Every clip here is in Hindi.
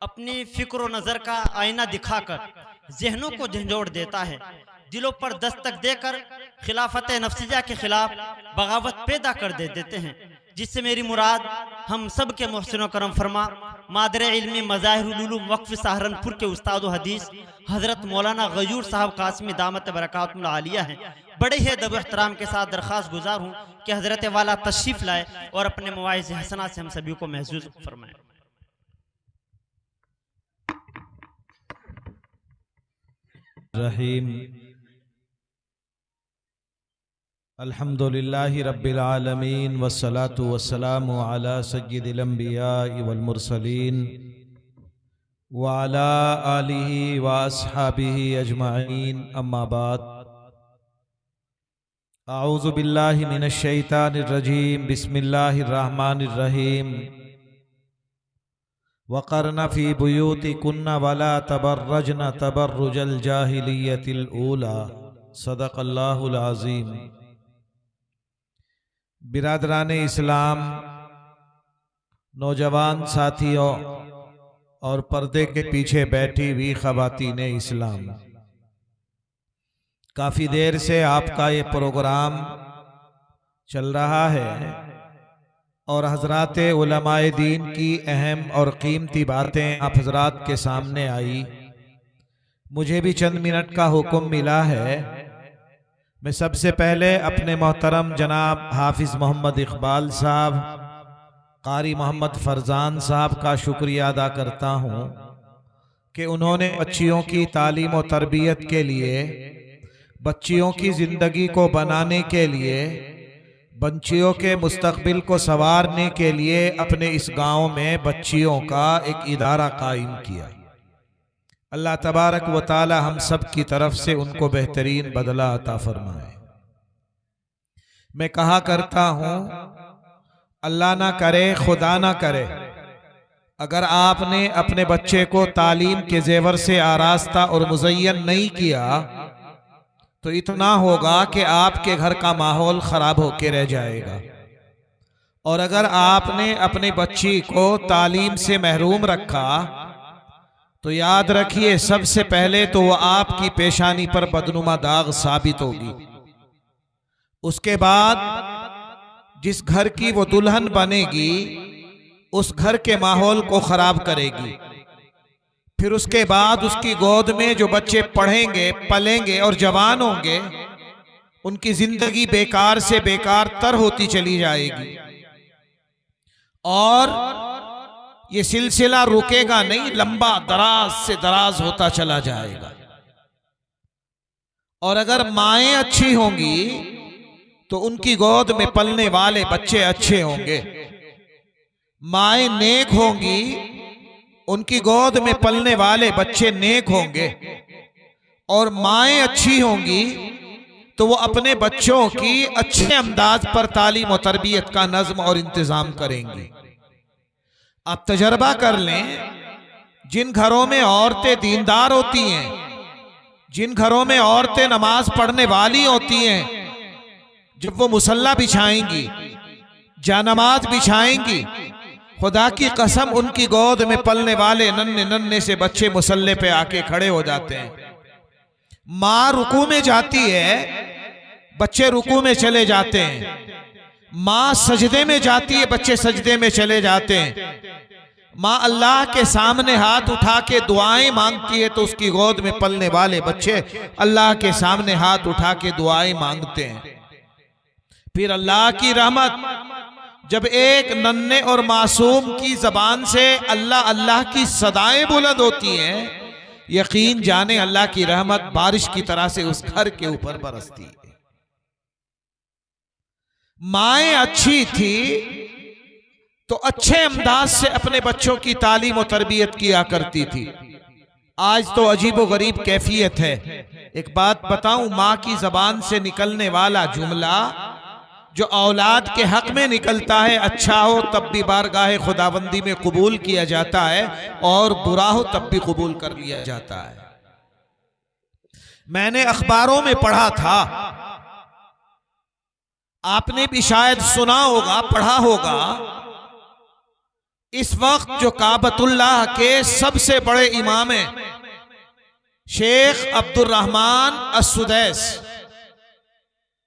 अपनी फिक्र नज़र का आईना दिखाकर जहनों को झंझोड़ देता है, दिलों पर दस्तक देकर खिलाफत नफ्सिया के खिलाफ बगावत पैदा कर देते हैं, जिससे मेरी मुराद हम सब के मोहसिन करम फरमा मादर इल्मी मज़ाहिरुल उलूम वक्फ सहारनपुर के उस्ताद हदीस हज़रत मौलाना गयूर साहब कासमी दामत बरकातुल आलिया हैं। बड़े ही अदब एहतराम के साथ दरख्वास्त गुजार हूँ कि हज़रत वाला तशरीफ़ लाए और अपने मवाइज़ हसना से हम सभी को महसूस फरमाएँ। रहीम अल्हम्दुलिल्लाहि रब्बिल आलमीन वस्सलातु वस्सलामु अला सय्यिदिल अंबिया वल मुरसलीन व अला आलिहि व अस्हाबिहि अजमाइन अम्मा बाद। अऊज़ु बिल्लाहि मिनश शैतानिर रजीम बिस्मिल्लाहिर रहमानिर रहीम वक़र्न फ़ी बुयूतिकुन्ना वला तबर्रजन तबर्रुजल जाहिलियतिल ऊला सदक़ल्लाहुल अज़ीम। बिरादरान इस्लाम, नौजवान साथियों और पर्दे के पीछे बैठी हुई ख़वातीने इस्लाम, काफ़ी देर से आपका ये प्रोग्राम चल रहा है और हज़रात उलमाए दीन की अहम और कीमती बातें आप हज़रात के सामने आई। मुझे भी चंद मिनट का हुक्म मिला है। मैं सबसे पहले अपने मोहतरम जनाब हाफिज़ मोहम्मद इकबाल साहब, कारी मोहम्मद फरजान साहब का शुक्रिया अदा करता हूँ कि उन्होंने बच्चियों की तालीम और तरबियत के लिए, बच्चियों की ज़िंदगी को बनाने के लिए, बच्चियों के मुस्तकबिल को संवारने के लिए अपने इस गांव में बच्चियों का एक इदारा कायम किया। अल्लाह तबारक व ताला हम सब की तरफ से उनको बेहतरीन बदला अता फरमाए। मैं कहा करता हूँ, अल्लाह ना करे, खुदा ना करे, अगर आपने अपने बच्चे को तालीम के जेवर से आरास्ता और मुज़य्यन नहीं किया तो इतना होगा कि आपके घर का माहौल खराब होके रह जाएगा। और अगर आपने अपने बच्ची को तालीम से महरूम रखा तो याद रखिए, सबसे पहले तो वो आपकी पेशानी पर बदनुमा दाग साबित होगी। उसके बाद जिस घर की वो दुल्हन बनेगी उस घर के माहौल को खराब करेगी। फिर उसके बाद उसकी गोद में जो बच्चे पढ़ेंगे, पलेंगे और जवान होंगे, उनकी जिंदगी बेकार से बेकार तर होती चली जाएगी और ये सिलसिला रुकेगा नहीं, लंबा दराज से दराज होता चला जाएगा। और अगर माएं अच्छी होंगी तो उनकी गोद में पलने वाले बच्चे अच्छे होंगे। माएं नेक होंगी, उनकी गोद में पलने वाले बच्चे नेक होंगे। और माएं अच्छी होंगी तो वो अपने बच्चों की अच्छे अंदाज पर तालीम और तरबियत का नज्म और इंतजाम करेंगी। आप तजर्बा कर लें, जिन घरों में औरतें दीनदार होती हैं, जिन घरों में औरतें नमाज पढ़ने वाली होती हैं, जब वो मुसल्ला बिछाएंगी, जानमाज बिछाएंगी, खुदा की कसम उनकी गोद में पलने वाले नन्हे नन्हे से बच्चे मुसल्ले पे आके खड़े हो जाते हैं। माँ रुकू में जाती है, बच्चे रुकू में चले जाते हैं। माँ सजदे में जाती है, बच्चे सजदे में चले जाते हैं। माँ अल्लाह के सामने हाथ उठा के दुआएं मांगती है तो उसकी गोद में पलने वाले बच्चे अल्लाह के सामने हाथ उठा के दुआएं मांगते हैं। फिर अल्लाह की रहमत, जब एक नन्हे और मासूम की जबान से अल्लाह अल्लाह की सदाएं बुलंद होती हैं, यकीन जाने अल्लाह की रहमत बारिश की तरह से उस घर के ऊपर बरसती है। माएं अच्छी थी तो अच्छे अंदाज से अपने बच्चों की तालीम और तरबियत किया करती थी। आज तो अजीबो गरीब कैफियत है। एक बात बताऊं, माँ की जबान से निकलने वाला जुमला जो औलाद के हक में निकलता है, अच्छा हो तब भी बारगाह खुदाबंदी में कबूल किया जाता है और बुरा हो तब भी कबूल कर लिया जाता है। मैंने अखबारों में पढ़ा था, आपने भी शायद सुना होगा, पढ़ा होगा इस वक्त जो काबतुल्लाह के सबसे बड़े इमाम हैं शेख अब्दुर्रहमान अस्सुदैस,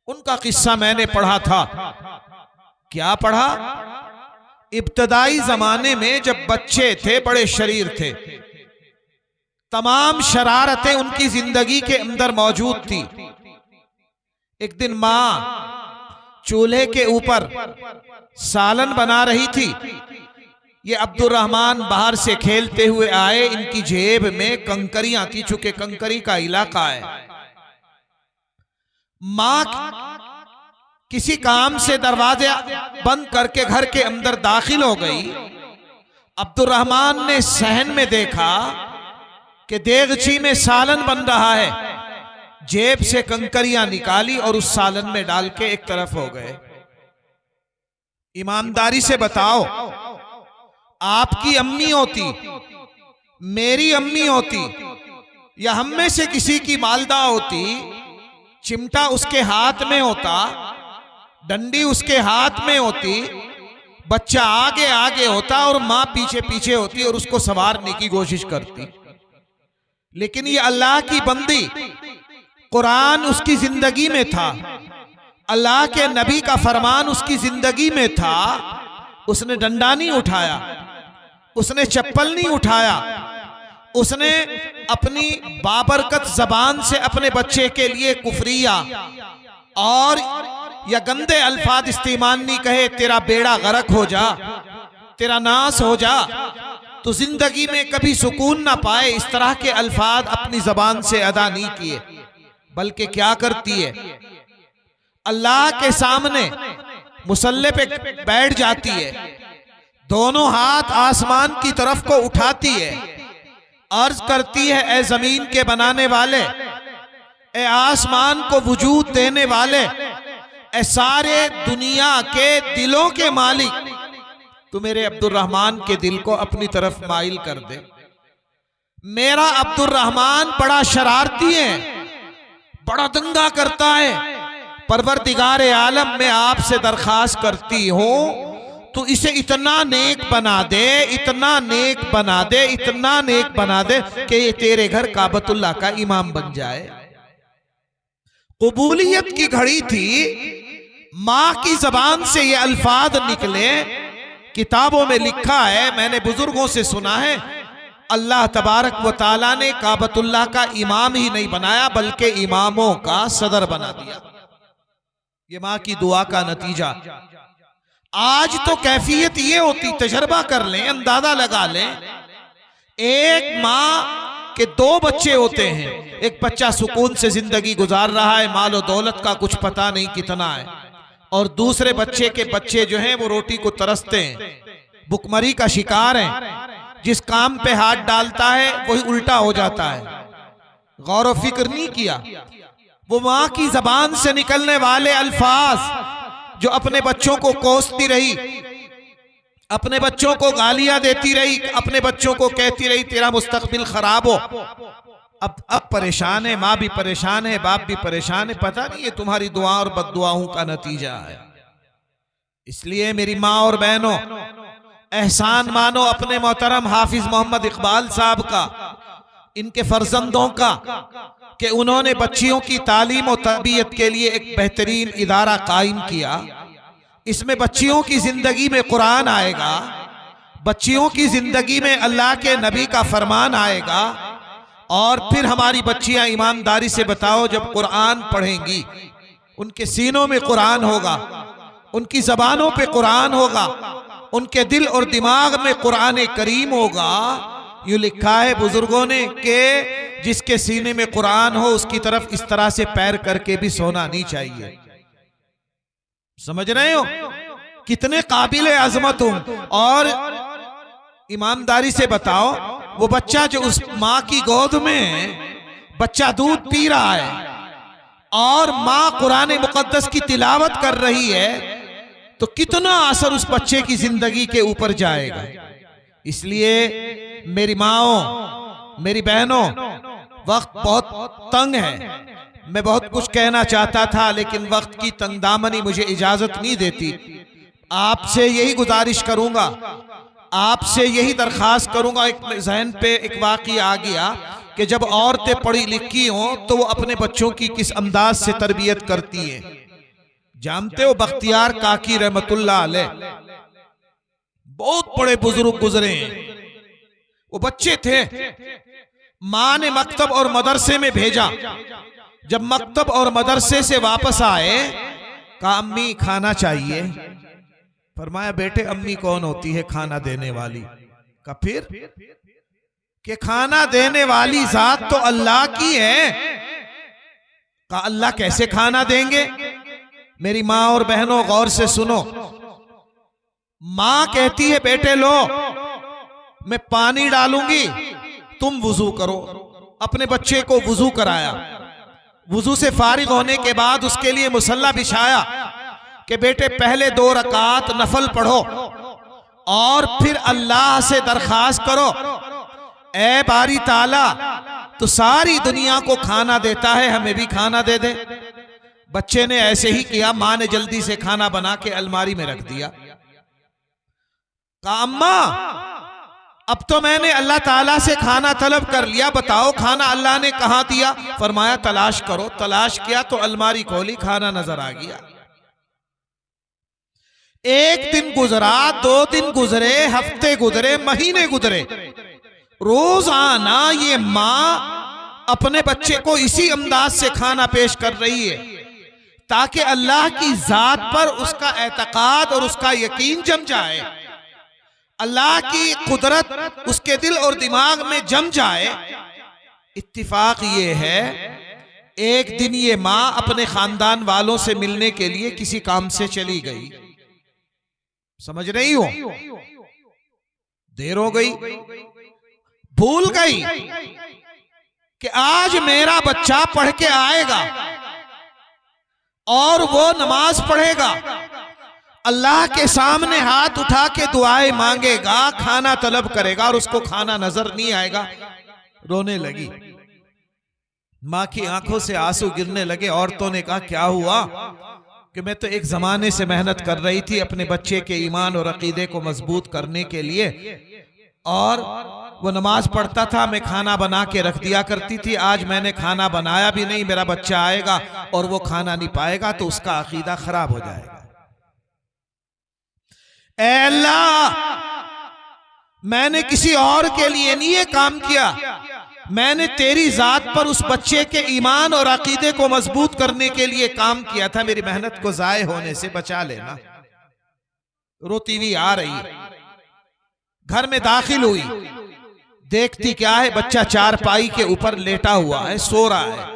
उनका किस्सा मैंने पढ़ा था। क्या पढ़ा? इब्तदाई जमाने में जब बच्चे थे, बड़े शरीर थे, तमाम शरारतें उनकी जिंदगी के अंदर मौजूद थी। एक दिन मां चूल्हे के ऊपर सालन बना रही थी। ये अब्दुर्रहमान बाहर से खेलते हुए आए, इनकी जेब में कंकरियां थी, चूंकि कंकरी का इलाका है। मां किसी काम से दरवाजा बंद करके घर के अंदर दाखिल हो गई। अब्दुर्रहमान ने सहन में देखा कि देगची में सालन बन रहा है, जेब से कंकरियां निकाली और उस सालन में डाल के एक तरफ हो गए। ईमानदारी से बताओ, आपकी अम्मी होती, मेरी अम्मी होती, या हम में से किसी की मालदा होती, चिमटा उसके हाथ में होता, डंडी उसके हाथ में होती, बच्चा आगे आगे होता और मां पीछे पीछे होती और उसको संवारने की कोशिश करती। लेकिन ये अल्लाह की बंदी, कुरान उसकी जिंदगी में था, अल्लाह के नबी का फरमान उसकी जिंदगी में था। उसने डंडा नहीं उठाया, उसने चप्पल नहीं उठाया, उसने अपनी बाबरकत जबान से अपने बच्चे के लिए कुफरिया और या गंदे अल्फाज इस्तेमाल नहीं कहे, तेरा बेड़ा गर्क हो जा, तेरा नाश हो जा, तो जिंदगी में कभी सुकून ना पाए, इस तरह के अल्फाज अपनी जबान से अदा नहीं किए। बल्कि क्या करती है, अल्लाह के सामने मुसल्ले पे बैठ जाती है, दोनों हाथ आसमान की तरफ को उठाती है, अर्ज करती है, ए जमीन के बनाने वाले, ए आसमान को वजूद देने वाले, ए सारे दुनिया के दिलों के मालिक, तू मेरे अब्दुर्रहमान के दिल को अपनी तरफ माइल कर दे। मेरा अब्दुर्रहमान बड़ा शरारती है, बड़ा दंगा करता है, परवरदिगार आलम में आपसे दरखास्त करती हूं तो इसे इतना नेक बना दे, इतना नेक बना दे, इतना नेक बना दे कि ये तेरे घर काबतुल्लाह का इमाम बन जाए। कबूलियत की घड़ी थी, मां की जबान से ये अल्फाज निकले। किताबों में लिखा है, मैंने बुजुर्गों से सुना है, अल्लाह तबारक व ताला ने काबतुल्लाह का इमाम ही नहीं बनाया बल्कि इमामों का सदर बना दिया। ये मां की दुआ का नतीजा। आज तो कैफियत ये होती, तजर्बा कर लें, अंदाजा लगा लें, एक मां के दो बच्चे होते हैं, एक बच्चा सुकून से जिंदगी गुजार रहा है, माल और दौलत का कुछ पता नहीं कितना है, और दूसरे बच्चे के बच्चे जो हैं वो रोटी को तरसते हैं, भुखमरी का शिकार हैं, जिस काम पे हाथ डालता है वही उल्टा हो जाता है। गौर व फिक्र नहीं किया। वो मां की जबान से निकलने वाले अल्फाज जो अपने बच्चों को कोसती रही, अपने बच्चों को गालियां देती रही, अपने बच्चों को कहती रही तेरा मुस्तकबिल खराब हो। अब परेशान है, माँ भी परेशान है, बाप भी परेशान है, पता नहीं ये तुम्हारी दुआ और बद्दुआओं का नतीजा है। इसलिए मेरी माँ और बहनों, एहसान मानो अपने मोहतरम हाफिज मोहम्मद इकबाल साहब का, इनके फर्जंदों का, कि उन्होंने बच्चियों की तालीम और तरबियत के लिए एक बेहतरीन इदारा कायम किया। इसमें बच्चियों की जिंदगी में कुरान आएगा, बच्चियों की जिंदगी में अल्लाह के नबी का फरमान आएगा, और फिर हमारी बच्चियां ईमानदारी से बताओ, जब कुरान पढ़ेंगी उनके सीनों में कुरान होगा, उनकी जबानों पे कुरान होगा, उनके दिल और दिमाग में कुरान करीम होगा। यूं लिखा है बुजुर्गों ने कि जिसके सीने में कुरान हो उसकी तरफ इस तरह से पैर करके भी सोना नहीं चाहिए। समझ रहे हो कितने काबिल अजमत हूं। और ईमानदारी से बताओ, वो बच्चा जो उस माँ की गोद में बच्चा दूध पी रहा है और माँ कुरान मुकद्दस की तिलावत कर रही है, तो कितना असर उस बच्चे की जिंदगी के ऊपर जाएगा। इसलिए मेरी माओ, मेरी बहनों, वक्त बहुत तंग है, मैं बहुत कुछ कहना चाहता था लेकिन वक्त की तंगदामनी मुझे इजाजत नहीं देती। आपसे यही गुजारिश करूंगा, आपसे यही दरखास्त करूंगा। एक जहन पे एक वाक़ई आ गया कि जब औरतें पढ़ी लिखी हों तो वो अपने बच्चों की किस अंदाज से तरबियत करती हैं। जानते हो बख्तियार काकी रहमतुल्लाह अलैह बहुत बड़े बुजुर्ग गुजरे हैं। वो बच्चे थे, माँ ने मकतब और मदरसे में भेजा। जब मकतब और मदरसे से वापस आए कहा अम्मी खाना चाहिए। फरमाया बेटे अम्मी कौन होती है खाना देने वाली? कहा फिर कि खाना देने वाली जात तो अल्लाह की है। कहा अल्लाह कैसे खाना देंगे? मेरी माँ और बहनों गौर से सुनो। माँ कहती है बेटे लो मैं पानी डालूंगी तुम वुजू करो। अपने बच्चे को वुजू कराया। वुजू से फारिग होने के बाद उसके लिए मुसल्ला बिछाया कि बेटे पहले 2 रकात नफल पढ़ो और फिर अल्लाह से दरखास्त करो, ए बारी ताला तो सारी दुनिया को खाना देता है, हमें भी खाना दे दे। बच्चे ने ऐसे ही किया। माँ ने जल्दी से खाना बना के अलमारी में रख दिया। कहा अम्मा अब तो मैंने अल्लाह ताला से खाना तलब कर लिया, बताओ खाना अल्लाह ने कहां दिया? फरमाया तलाश करो। तलाश किया तो अलमारी खोली, खाना नजर आ गया। एक दिन गुजरा, 2 दिन गुजरे, हफ्ते गुजरे, महीने गुजरे। रोजाना ये माँ अपने बच्चे को इसी अंदाज से खाना पेश कर रही है ताकि अल्लाह की जात पर उसका एतकाद और उसका यकीन जम जाए, अल्लाह की कुदरत उसके दिल और दिमाग में जम जाए। इत्तिफाक ये है एक दिन ये माँ अपने खानदान वालों से मिलने के लिए किसी काम से चली गई। समझ रही हो? देर हो गई, भूल गई कि आज मेरा बच्चा पढ़ के आएगा और वो नमाज पढ़ेगा, अल्लाह के सामने हाथ उठा के दुआएं मांगेगा, खाना तलब करेगा और उसको खाना नजर नहीं आएगा। रोने लगी। माँ की आंखों से आंसू गिरने लगे। औरतों ने कहा क्या हुआ? कि मैं तो एक जमाने से मेहनत कर रही थी अपने बच्चे के ईमान और अकीदे को मजबूत करने के लिए, और वो नमाज पढ़ता था, मैं खाना बना के रख दिया करती थी। आज मैंने खाना बनाया भी नहीं, मेरा बच्चा आएगा और वो खाना नहीं पाएगा तो उसका अकीदा खराब हो जाएगा। ऐ अल्लाह मैंने किसी और के लिए नहीं ये काम किया, मैंने तेरी जात पर उस बच्चे के ईमान और अकीदे को मजबूत करने के लिए काम किया था, मेरी मेहनत को जाये होने से बचा लेना। रोती हुई आ रही, घर में दाखिल हुई, देखती क्या है, बच्चा चारपाई के ऊपर लेटा हुआ है, सो रहा है।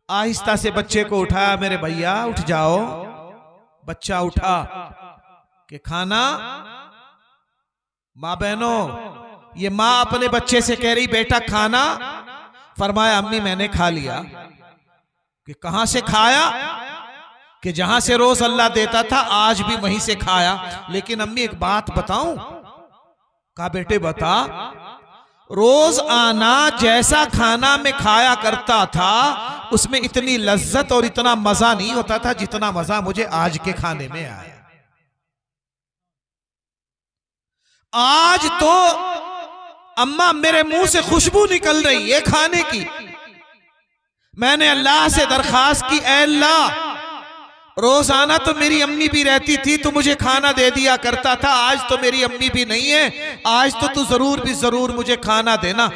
आहिस्ता से बच्चे को उठाया, मेरे भैया उठ जाओ। बच्चा उठा कि खाना। माँ बहनों, ये माँ अपने बच्चे से कह रही बेटा खाना। फरमाया अम्मी मैंने खा लिया। कि कहां से खाया? कि जहां से रोज अल्लाह देता था आज भी वहीं से खाया। लेकिन अम्मी एक बात बताऊं? कहा बेटे बता। रोज आना जैसा खाना में खाया करता था उसमें इतनी लज्जत और इतना मजा नहीं होता था जितना मजा मुझे आज के खाने में आया। आज तो अम्मा मेरे मुंह से खुशबू निकल रही है खाने की। मैंने अल्लाह से दरखास्त की, ऐ अल्लाह रोजाना तो मेरी अम्मी भी रहती थी तो मुझे खाना दे दिया करता था, आज तो मेरी अम्मी भी नहीं है, आज तो तू जरूर मुझे खाना देना।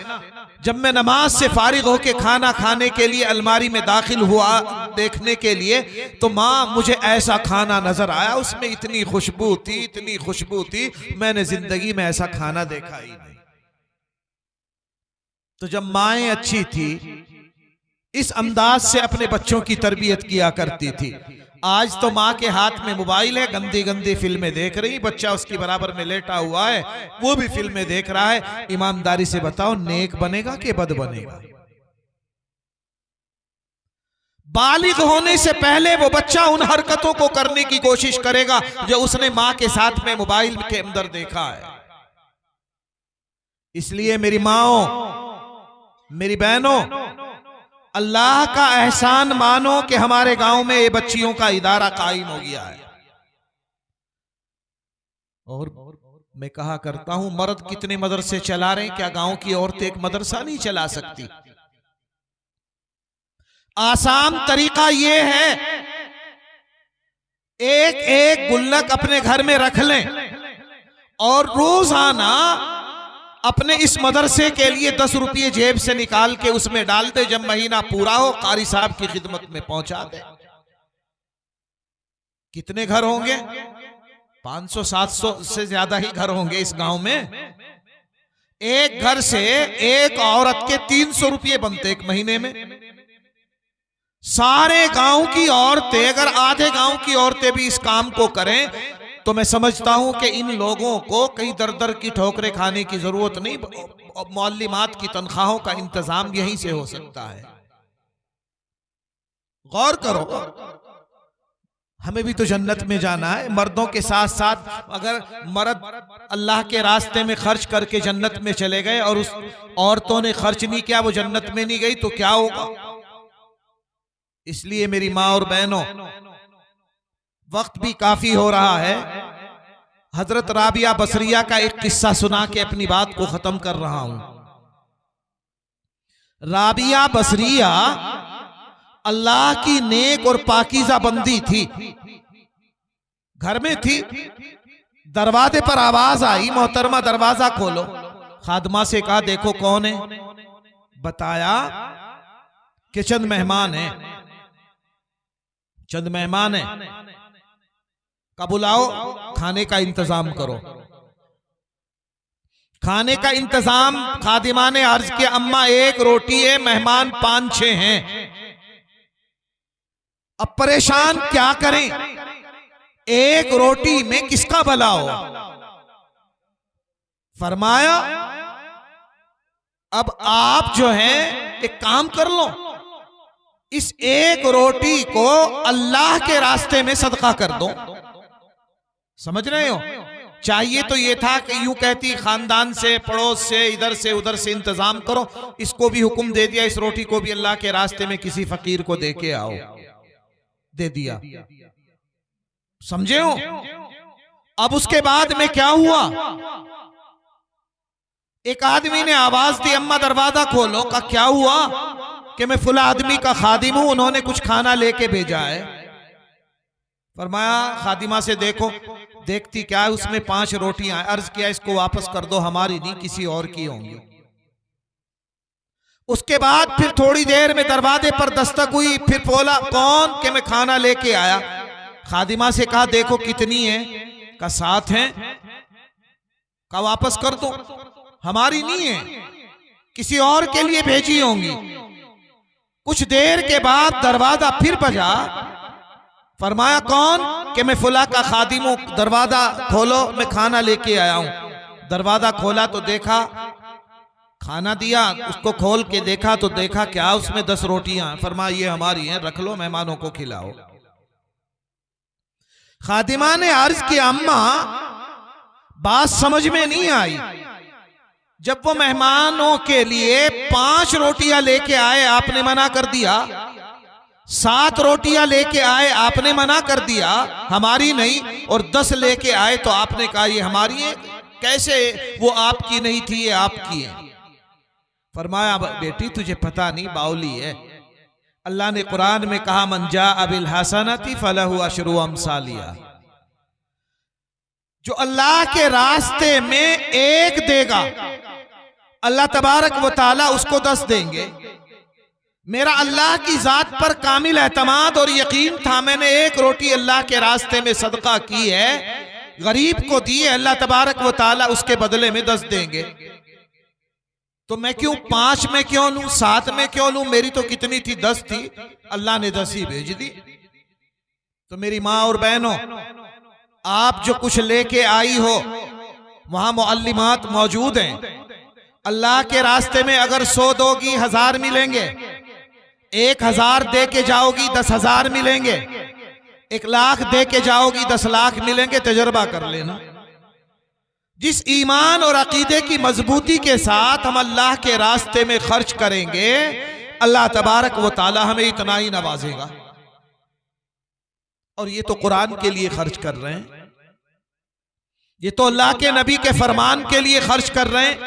जब मैं नमाज से फारिग होके खाना खाने के लिए अलमारी में दाखिल हुआ देखने के लिए, तो माँ मुझे ऐसा खाना नजर आया, उसमें इतनी खुशबू थी, मैंने जिंदगी में ऐसा खाना देखा ही नहीं। तो जब माएँ अच्छी थी इस अंदाज से अपने बच्चों की तरबियत किया करती थी। आज तो माँ के हाथ में मोबाइल है, गंदी गंदी फिल्में देख रही, बच्चा उसकी बराबर में लेटा हुआ है, वो भी फिल्में देख रहा है। ईमानदारी से बताओ नेक बनेगा कि बद बनेगा? बालिग होने से पहले वो बच्चा उन हरकतों को करने की कोशिश करेगा जो उसने माँ के साथ में मोबाइल के अंदर देखा है। इसलिए मेरी माओ, मेरी बहनों, अल्लाह का एहसान मानो कि हमारे गांव में ये बच्चियों का इदारा कायम हो गया है। और मैं कहा करता हूं मर्द कितने मदरसे चला रहे हैं, क्या गांव की औरतें एक मदरसा नहीं चला सकती? आसान तरीका यह है, एक एक गुल्लक अपने घर में रख लें और रोजाना अपने इस मदरसे के लिए 10 रुपये जेब से निकाल के उसमें डाल दे। जब महीना पूरा हो कारी साहब की खिदमत में पहुंचा दे। कितने घर होंगे? 500-700 से ज्यादा ही घर होंगे इस गांव में। एक घर से एक औरत के 300 रुपये बनते एक महीने में। सारे गांव की औरतें, अगर आधे गांव की औरतें भी इस काम को करें तो मैं समझता हूं कि इन लोगों को कई दर दर की ठोकरें खाने की जरूरत नहीं, मौल्लिमात की तनख्वाहों का इंतजाम यहीं से हो सकता है। गौर करो, हमें भी तो जन्नत में जाना है। मर्दों के साथ साथ अगर मर्द अल्लाह के रास्ते में खर्च करके जन्नत में चले गए और उस औरतों ने खर्च नहीं किया, वो जन्नत में नहीं गई, तो क्या होगा? इसलिए मेरी माँ और बहनों, वक्त भी काफी हो रहा है। हजरत राबिया बसरिया का एक किस्सा सुना के अपनी बात को खत्म कर रहा हूं। राबिया बसरिया अल्लाह की नेक और पाकीज़ा बंदी थी। घर में थी, दरवाजे पर आवाज आई, मोहतरमा दरवाजा खोलो। खादमा से कहा देखो कौन है। बताया कि चंद मेहमान हैं, चंद मेहमान हैं, का बुलाओ, खाने का इंतजाम करो। खाने का इंतजाम खादिमा ने अर्ज किया, अम्मा एक रोटी है, मेहमान 5-6 हैं। अब परेशान क्या करें, एक रोटी में किसका भला हो? फरमाया अब आप जो है एक काम कर लो, इस एक रोटी को अल्लाह के रास्ते में सदका कर दो। समझ रहे हो? चाहिए तो ये था कि यूं कहती खानदान से, पड़ोस से, इधर से उधर से इंतजाम करो। इसको भी हुक्म दे दिया, इस रोटी को भी अल्लाह के रास्ते में किसी फकीर को दे के आओ। दे दिया। समझे हो? अब उसके बाद में क्या हुआ? एक आदमी ने आवाज दी, अम्मा दरवाजा खोलो। का क्या हुआ? कि मैं फुला आदमी का खादिम हूं, उन्होंने कुछ खाना लेके भेजा है। फरमाया खादिमा से देखो। देखती क्या है, उसमें 5 रोटियां। अर्ज किया इसको वापस कर दो, हमारी नहीं किसी और की होंगी। उसके बाद फिर थोड़ी देर में दरवाजे पर दस्तक हुई। फिर बोला कौन? कि मैं खाना लेके आया। खादिमा से कहा देखो कितनी है? का 7 है। का वापस कर दो, हमारी नहीं है, किसी और के लिए भेजी होंगी। कुछ देर के बाद दरवाजा फिर बजा। फरमाया कौन? कि मैं फुला का खादिम हूं, दरवाजा खोलो, मैं खाना लेके आया हूं। दरवाजा खोला तो देखा खाना दिया। उसको खोल के देखा तो देखा क्या, उसमें 10 रोटियां। फरमाया ये हमारी हैं, रख लो, मेहमानों को खिलाओ। खादिमा ने अर्ज किया अम्मा बात समझ में नहीं आई। जब वो मेहमानों के लिए 5 रोटियां लेके आए, आपने मना कर दिया। 7 रोटियां लेके आए, आपने मना कर दिया, हमारी नहीं। और 10 लेके आए तो आपने कहा ये हमारी है। कैसे? वो आपकी नहीं थी, ये आपकी है। फरमाया बेटी तुझे पता नहीं, बाउली है। अल्लाह ने कुरान में कहा मन जाअ बिल हसनति फलहु अशरु अमसालिहा। जो अल्लाह के रास्ते में एक देगा, अल्लाह तबारक व तआला उसको 10 देंगे। मेरा अल्लाह की जात पर कामिल एतमाद और यकीन था। मैंने एक रोटी अल्लाह के रास्ते में सदका की है, गरीब को दी है, अल्लाह तबारक व तआला उसके बदले में 10 देंगे। तो मैं क्यों 5 में क्यों लूं, 7 में क्यों लूं? मेरी तो कितनी थी? 10 थी, अल्लाह ने 10 ही भेज दी। तो मेरी माँ और बहनों, आप जो कुछ लेके आई हो, वहां मुअल्लिमात मौजूद हैं। अल्लाह के रास्ते में अगर 100 दोगी 1000 मिलेंगे, 1000 दे के जाओगी 10,000 मिलेंगे, 1 लाख दे के जाओगी 10 लाख मिलेंगे। तजर्बा कर लेना। जिस ईमान और अकीदे की मजबूती के साथ हम अल्लाह के रास्ते में खर्च करेंगे, अल्लाह तबारक व तआला हमें इतना ही नवाजेगा। और ये तो कुरान के लिए खर्च कर रहे हैं। ये तो अल्लाह के नबी के फरमान के लिए खर्च कर रहे हैं।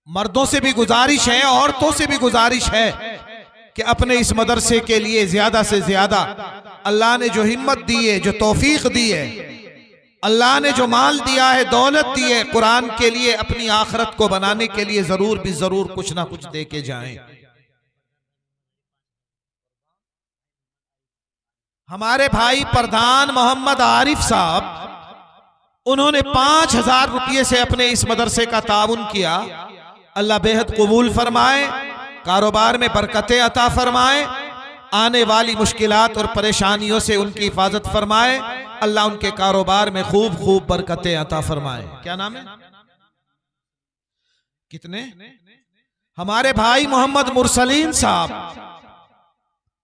मर्दों से भी गुजारिश है, औरतों से भी गुजारिश है कि अपने इस मदरसे के लिए ज्यादा से ज्यादा अल्लाह ने जो हिम्मत दी है, जो तौफीक दी है, अल्लाह ने जो माल दिया है, दौलत दी है, कुरान के लिए, अपनी आखिरत को बनाने के लिए जरूर भी जरूर कुछ ना कुछ दे के जाएं। हमारे भाई प्रधान मोहम्मद आरिफ साहब, उन्होंने 5,000 रुपये से अपने इस मदरसे का ताउन किया। अल्लाह बेहद कबूल फरमाए, कारोबार में बरकतें अता फरमाए, आने वाली मुश्किलात और परेशानियों से उनकी हिफाजत फरमाए। अल्लाह उनके कारोबार में खूब खूब बरकतें अता फरमाए। क्या नाम है? कितने? हमारे भाई मोहम्मद मुरसलीन साहब,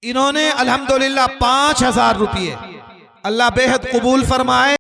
इन्होंने अल्हम्दुलिल्लाह 5,000 रुपये, अल्लाह बेहद कबूल फरमाए।